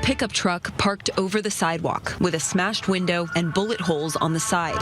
pickup truck parked over the sidewalk with a smashed window and bullet holes on the side.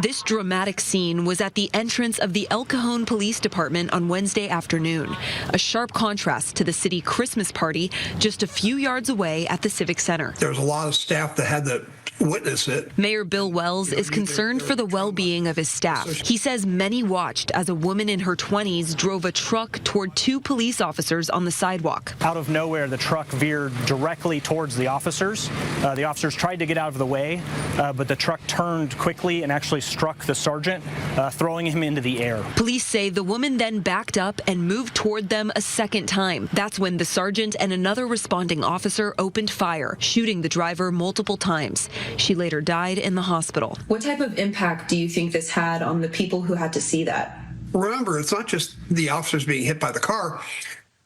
This dramatic scene was at the entrance of the El Cajon Police Department on Wednesday afternoon, a sharp contrast to the city Christmas party just a few yards away at the Civic Center. There was a lot of staff that had to witness it. Mayor Bill Wells is concerned for the well-being of his staff. He says many watched as a woman in her 20s drove a truck toward two police officers on the sidewalk. Out of nowhere, the truck veered directly towards the officers. The officers tried to get out of the way, but the truck turned quickly and actually struck the sergeant, throwing him into the air. Police say the woman then backed up and moved toward them a second time. That's when the sergeant and another responding officer opened fire, shooting the driver multiple times. She later died in the hospital. What type of impact do you think this had on the people who had to see that? Remember, it's not just the officers being hit by the car,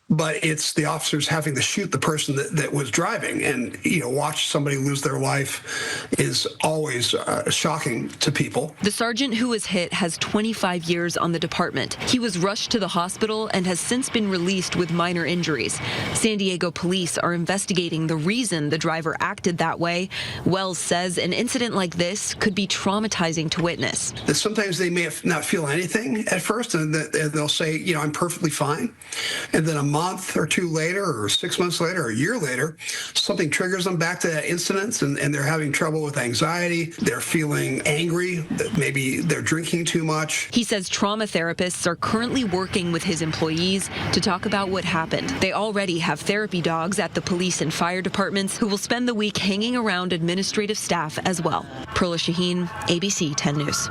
but it's the officers having to shoot the person that was driving. And, watch somebody lose their life is always shocking to people. The sergeant who was hit has 25 years on the department. He was rushed to the hospital and has since been released with minor injuries. San Diego police are investigating the reason the driver acted that way. Wells says an incident like this could be traumatizing to witness. Sometimes they may not feel anything at first, and they'll say, I'm perfectly fine. And then a month or two later, or 6 months later, or a year later, something triggers them back to that incident, and they're having trouble with anxiety. They're feeling angry, that maybe they're drinking too much. He says trauma therapists are currently working with his employees to talk about what happened. They already have therapy dogs at the police and fire departments who will spend the week hanging around administrative staff as well. Perla Shaheen, ABC 10 News.